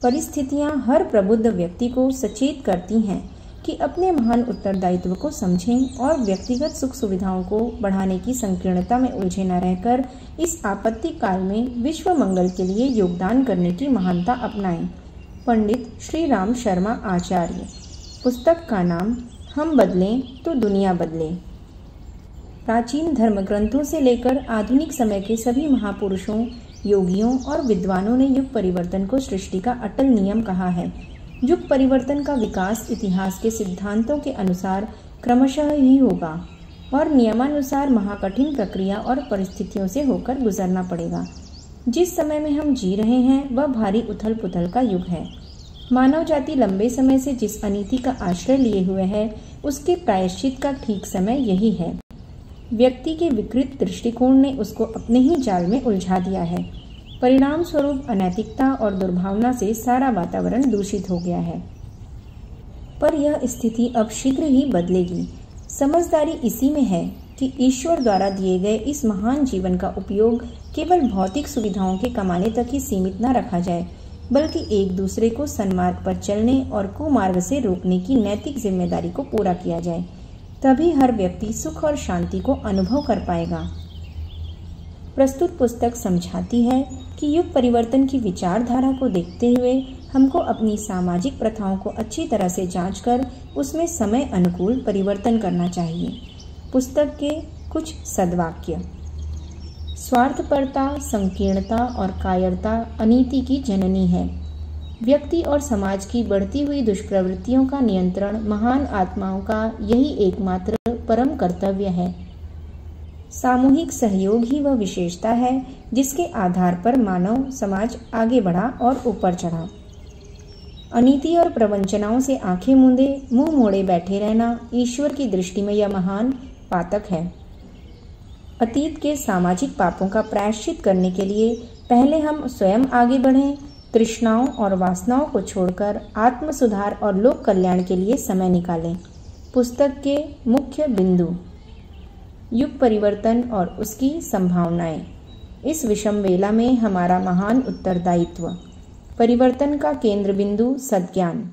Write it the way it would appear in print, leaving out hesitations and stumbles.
परिस्थितियां हर प्रबुद्ध व्यक्ति को सचेत करती हैं कि अपने महान उत्तरदायित्व को समझें और व्यक्तिगत सुख सुविधाओं को बढ़ाने की संकीर्णता में उलझे न रहकर इस आपत्ति काल में विश्व मंगल के लिए योगदान करने की महानता अपनाएं। पंडित श्री राम शर्मा आचार्य। पुस्तक का नाम हम बदलें तो दुनिया बदले। प्राचीन धर्म ग्रंथों से लेकर आधुनिक समय के सभी महापुरुषों, योगियों और विद्वानों ने युग परिवर्तन को सृष्टि का अटल नियम कहा है। युग परिवर्तन का विकास इतिहास के सिद्धांतों के अनुसार क्रमशः ही होगा और नियमानुसार महाकठिन प्रक्रिया और परिस्थितियों से होकर गुजरना पड़ेगा। जिस समय में हम जी रहे हैं वह भारी उथल पुथल का युग है। मानव जाति लंबे समय से जिस अनीति का आश्रय लिए हुए है उसके प्रायश्चित का ठीक समय यही है। व्यक्ति के विकृत दृष्टिकोण ने उसको अपने ही जाल में उलझा दिया है। परिणाम स्वरूप अनैतिकता और दुर्भावना से सारा वातावरण दूषित हो गया है। पर यह स्थिति अब शीघ्र ही बदलेगी। समझदारी इसी में है कि ईश्वर द्वारा दिए गए इस महान जीवन का उपयोग केवल भौतिक सुविधाओं के कमाने तक ही सीमित न रखा जाए, बल्कि एक दूसरे को सन्मार्ग पर चलने और कुमार्ग से रोकने की नैतिक जिम्मेदारी को पूरा किया जाए। तभी हर व्यक्ति सुख और शांति को अनुभव कर पाएगा। प्रस्तुत पुस्तक समझाती है कि युग परिवर्तन की विचारधारा को देखते हुए हमको अपनी सामाजिक प्रथाओं को अच्छी तरह से जांचकर उसमें समय अनुकूल परिवर्तन करना चाहिए। पुस्तक के कुछ सद्वाक्य। स्वार्थपरता, संकीर्णता और कायरता अनीति की जननी है। व्यक्ति और समाज की बढ़ती हुई दुष्प्रवृत्तियों का नियंत्रण महान आत्माओं का यही एकमात्र परम कर्तव्य है। सामूहिक सहयोग ही वह विशेषता है जिसके आधार पर मानव समाज आगे बढ़ा और ऊपर चढ़ा। अनीति और प्रवंचनाओं से आंखें मूंदे मुंह मोड़े बैठे रहना ईश्वर की दृष्टि में यह महान पातक है। अतीत के सामाजिक पापों का प्रायश्चित करने के लिए पहले हम स्वयं आगे बढ़ें। तृष्णाओं और वासनाओं को छोड़कर आत्म सुधार और लोक कल्याण के लिए समय निकालें। पुस्तक के मुख्य बिंदु। युग परिवर्तन और उसकी संभावनाएं। इस विषम वेला में हमारा महान उत्तरदायित्व। परिवर्तन का केंद्र बिंदु सद्ज्ञान।